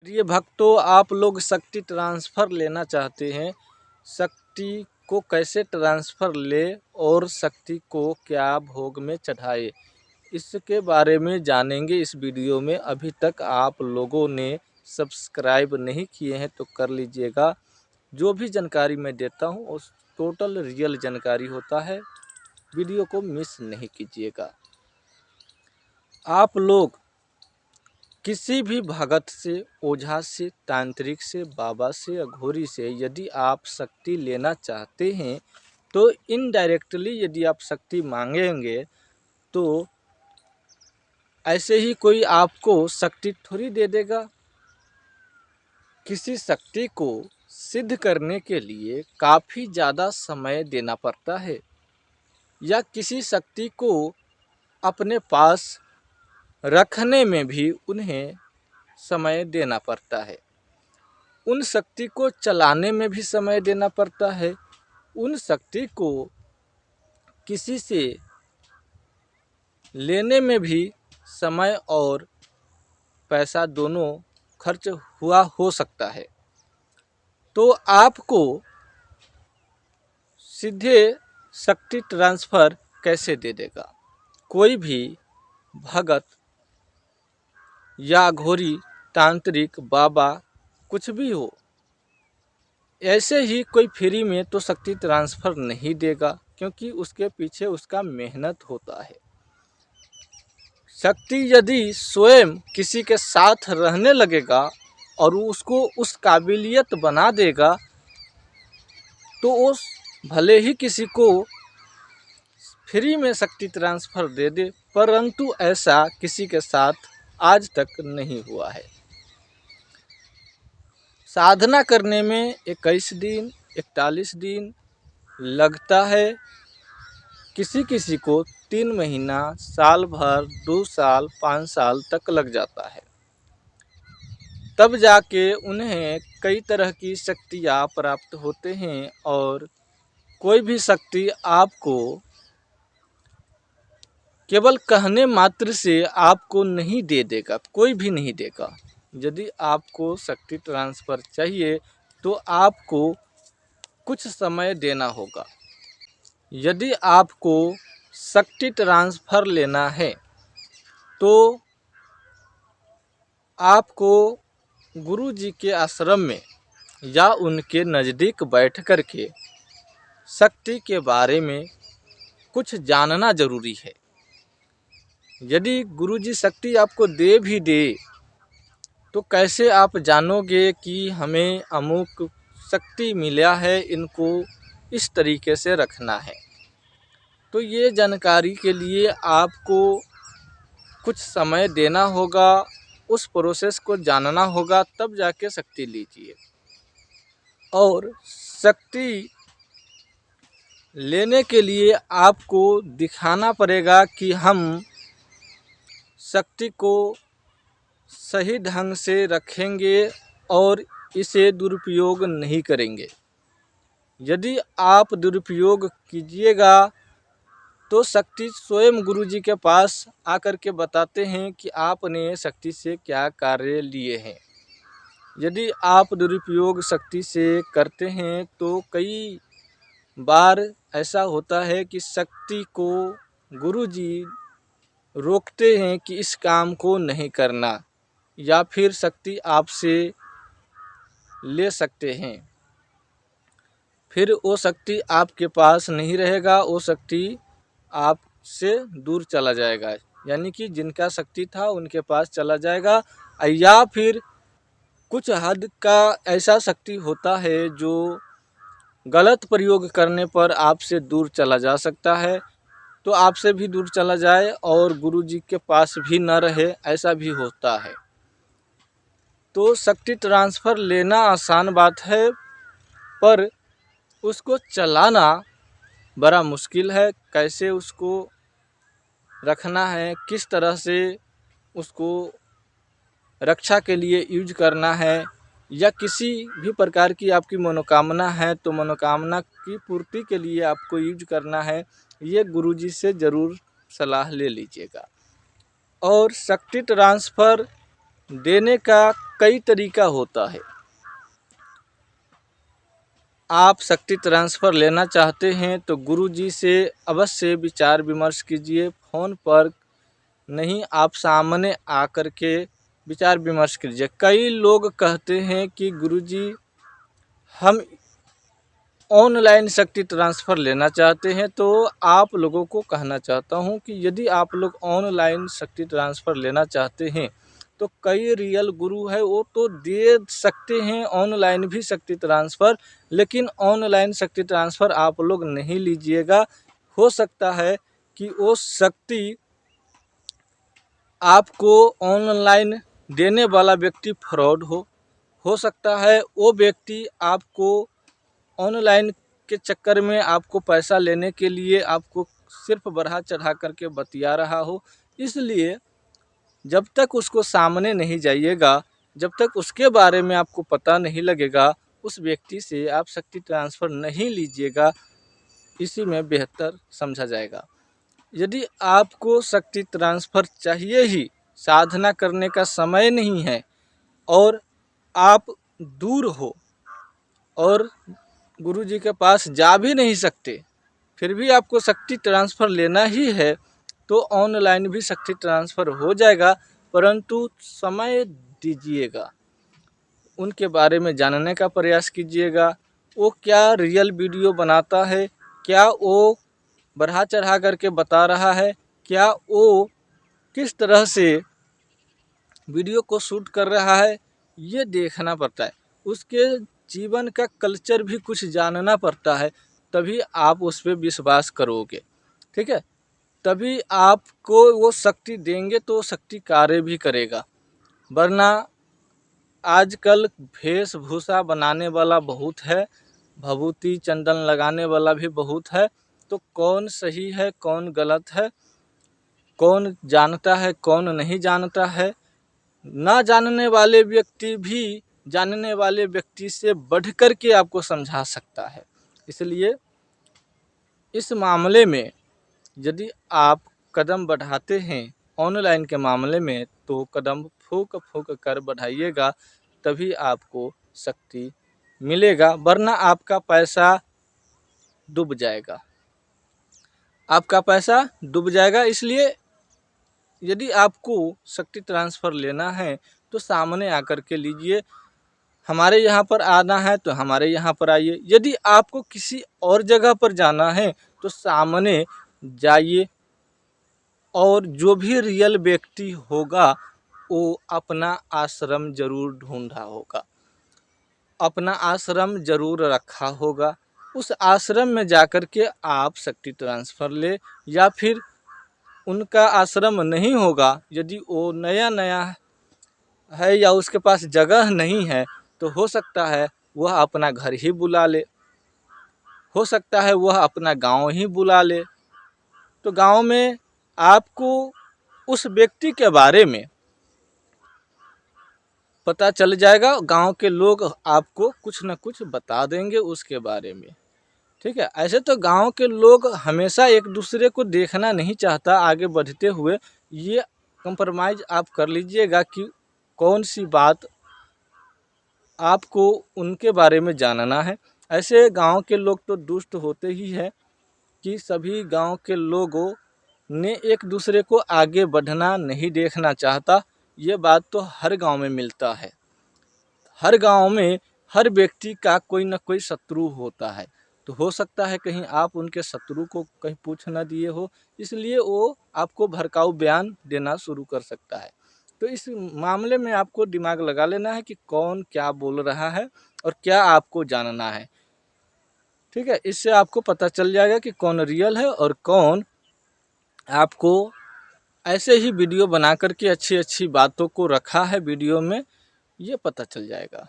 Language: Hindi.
प्रिय भक्तों, आप लोग शक्ति ट्रांसफ़र लेना चाहते हैं। शक्ति को कैसे ट्रांसफ़र ले और शक्ति को क्या भोग में चढ़ाए, इसके बारे में जानेंगे इस वीडियो में। अभी तक आप लोगों ने सब्सक्राइब नहीं किए हैं तो कर लीजिएगा। जो भी जानकारी मैं देता हूँ उस टोटल रियल जानकारी होता है, वीडियो को मिस नहीं कीजिएगा। आप लोग किसी भी भगत से, ओझा से, तांत्रिक से, बाबा से, अघोरी से यदि आप शक्ति लेना चाहते हैं तो इनडायरेक्टली यदि आप शक्ति मांगेंगे तो ऐसे ही कोई आपको शक्ति थोड़ी दे देगा। किसी शक्ति को सिद्ध करने के लिए काफ़ी ज़्यादा समय देना पड़ता है, या किसी शक्ति को अपने पास रखने में भी उन्हें समय देना पड़ता है। उन शक्ति को चलाने में भी समय देना पड़ता है। उन शक्ति को किसी से लेने में भी समय और पैसा दोनों खर्च हुआ हो सकता है। तो आपको सीधे शक्ति ट्रांसफ़र कैसे दे देगा? कोई भी भगत या घोरी, तांत्रिक, बाबा, कुछ भी हो, ऐसे ही कोई फ्री में तो शक्ति ट्रांसफ़र नहीं देगा, क्योंकि उसके पीछे उसका मेहनत होता है। शक्ति यदि स्वयं किसी के साथ रहने लगेगा और उसको उस काबिलियत बना देगा तो उस भले ही किसी को फ्री में शक्ति ट्रांसफ़र दे दे, परंतु ऐसा किसी के साथ आज तक नहीं हुआ है। साधना करने में 21 दिन, 41 दिन लगता है। किसी किसी को 3 महीना, साल भर, 2 साल, 5 साल तक लग जाता है। तब जाके उन्हें कई तरह की शक्तियाँ प्राप्त होते हैं। और कोई भी शक्ति आपको केवल कहने मात्र से आपको नहीं दे देगा, कोई भी नहीं देगा। यदि आपको शक्ति ट्रांसफ़र चाहिए तो आपको कुछ समय देना होगा। यदि आपको शक्ति ट्रांसफ़र लेना है तो आपको गुरु जी के आश्रम में या उनके नज़दीक बैठ कर के शक्ति के बारे में कुछ जानना ज़रूरी है। यदि गुरु जी शक्ति आपको दे भी दे तो कैसे आप जानोगे कि हमें अमुक शक्ति मिला है, इनको इस तरीके से रखना है? तो ये जानकारी के लिए आपको कुछ समय देना होगा, उस प्रोसेस को जानना होगा, तब जाके शक्ति लीजिए। और शक्ति लेने के लिए आपको दिखाना पड़ेगा कि हम शक्ति को सही ढंग से रखेंगे और इसे दुरुपयोग नहीं करेंगे। यदि आप दुरुपयोग कीजिएगा तो शक्ति स्वयं गुरु जी के पास आकर के बताते हैं कि आपने शक्ति से क्या कार्य लिए हैं। यदि आप दुरुपयोग शक्ति से करते हैं तो कई बार ऐसा होता है कि शक्ति को गुरु जी रोकते हैं कि इस काम को नहीं करना, या फिर शक्ति आपसे ले सकते हैं। फिर वो शक्ति आपके पास नहीं रहेगा, वो शक्ति आपसे दूर चला जाएगा। यानी कि जिनका शक्ति था उनके पास चला जाएगा, या फिर कुछ हद का ऐसा शक्ति होता है जो गलत प्रयोग करने पर आपसे दूर चला जा सकता है। तो आपसे भी दूर चला जाए और गुरु जी के पास भी न रहे, ऐसा भी होता है। तो शक्ति ट्रांसफ़र लेना आसान बात है, पर उसको चलाना बड़ा मुश्किल है। कैसे उसको रखना है, किस तरह से उसको रक्षा के लिए यूज करना है, या किसी भी प्रकार की आपकी मनोकामना है तो मनोकामना की पूर्ति के लिए आपको यूज करना है, ये गुरुजी से ज़रूर सलाह ले लीजिएगा। और शक्ति ट्रांसफ़र देने का कई तरीका होता है। आप शक्ति ट्रांसफ़र लेना चाहते हैं तो गुरुजी से अवश्य विचार विमर्श कीजिए। फ़ोन पर नहीं, आप सामने आकर के विचार विमर्श कीजिए। कई लोग कहते हैं कि गुरुजी हम ऑनलाइन शक्ति ट्रांसफ़र लेना चाहते हैं, तो आप लोगों को कहना चाहता हूं कि यदि आप लोग ऑनलाइन शक्ति ट्रांसफ़र लेना चाहते हैं तो कई रियल गुरु है, वो तो दे सकते हैं ऑनलाइन भी शक्ति ट्रांसफ़र, लेकिन ऑनलाइन शक्ति ट्रांसफ़र आप लोग नहीं लीजिएगा। हो सकता है कि वो शक्ति आपको ऑनलाइन देने वाला व्यक्ति फ्रॉड हो सकता है वो व्यक्ति आपको ऑनलाइन के चक्कर में आपको पैसा लेने के लिए आपको सिर्फ बढ़ा चढ़ा करके बतिया रहा हो। इसलिए जब तक उसको सामने नहीं जाइएगा, जब तक उसके बारे में आपको पता नहीं लगेगा, उस व्यक्ति से आप शक्ति ट्रांसफ़र नहीं लीजिएगा, इसी में बेहतर समझा जाएगा। यदि आपको शक्ति ट्रांसफ़र चाहिए ही, साधना करने का समय नहीं है और आप दूर हो और गुरुजी के पास जा भी नहीं सकते, फिर भी आपको शक्ति ट्रांसफ़र लेना ही है, तो ऑनलाइन भी शक्ति ट्रांसफ़र हो जाएगा, परंतु समय दीजिएगा। उनके बारे में जानने का प्रयास कीजिएगा। वो क्या रियल वीडियो बनाता है, क्या वो बढ़ा चढ़ा करके बता रहा है, क्या वो किस तरह से वीडियो को शूट कर रहा है, ये देखना पड़ता है। उसके जीवन का कल्चर भी कुछ जानना पड़ता है, तभी आप उस पर विश्वास करोगे। ठीक है, तभी आपको वो शक्ति देंगे तो शक्ति कार्य भी करेगा। वरना आजकल वेशभूषा बनाने वाला बहुत है, भभूति चंदन लगाने वाला भी बहुत है, तो कौन सही है कौन गलत है, कौन जानता है कौन नहीं जानता है। ना जानने वाले व्यक्ति भी जानने वाले व्यक्ति से बढ़कर के आपको समझा सकता है। इसलिए इस मामले में यदि आप कदम बढ़ाते हैं ऑनलाइन के मामले में, तो कदम फूंक फूंक कर बढ़ाइएगा, तभी आपको शक्ति मिलेगा, वरना आपका पैसा डूब जाएगा, आपका पैसा डूब जाएगा। इसलिए यदि आपको शक्ति ट्रांसफ़र लेना है तो सामने आकर के लीजिए। हमारे यहाँ पर आना है तो हमारे यहाँ पर आइए। यदि आपको किसी और जगह पर जाना है तो सामने जाइए, और जो भी रियल व्यक्ति होगा वो अपना आश्रम ज़रूर ढूंढा होगा, अपना आश्रम ज़रूर रखा होगा। उस आश्रम में जाकर के आप शक्ति ट्रांसफ़र ले, या फिर उनका आश्रम नहीं होगा, यदि वो नया नया है या उसके पास जगह नहीं है, तो हो सकता है वह अपना घर ही बुला ले, हो सकता है वह अपना गांव ही बुला ले। तो गांव में आपको उस व्यक्ति के बारे में पता चल जाएगा, गांव के लोग आपको कुछ न कुछ बता देंगे उसके बारे में। ठीक है, ऐसे तो गांव के लोग हमेशा एक दूसरे को देखना नहीं चाहता आगे बढ़ते हुए। ये कंप्रोमाइज़ आप कर लीजिएगा कि कौन सी बात आपको उनके बारे में जानना है। ऐसे गांव के लोग तो दुष्ट होते ही हैं कि सभी गांव के लोगों ने एक दूसरे को आगे बढ़ना नहीं देखना चाहता। ये बात तो हर गांव में मिलता है। हर गांव में हर व्यक्ति का कोई ना कोई शत्रु होता है, तो हो सकता है कहीं आप उनके शत्रु को कहीं पूछ ना दिए हो, इसलिए वो आपको भड़काऊ बयान देना शुरू कर सकता है। तो इस मामले में आपको दिमाग लगा लेना है कि कौन क्या बोल रहा है और क्या आपको जानना है। ठीक है, इससे आपको पता चल जाएगा कि कौन रियल है और कौन आपको ऐसे ही वीडियो बना करके अच्छी अच्छी बातों को रखा है वीडियो में, ये पता चल जाएगा।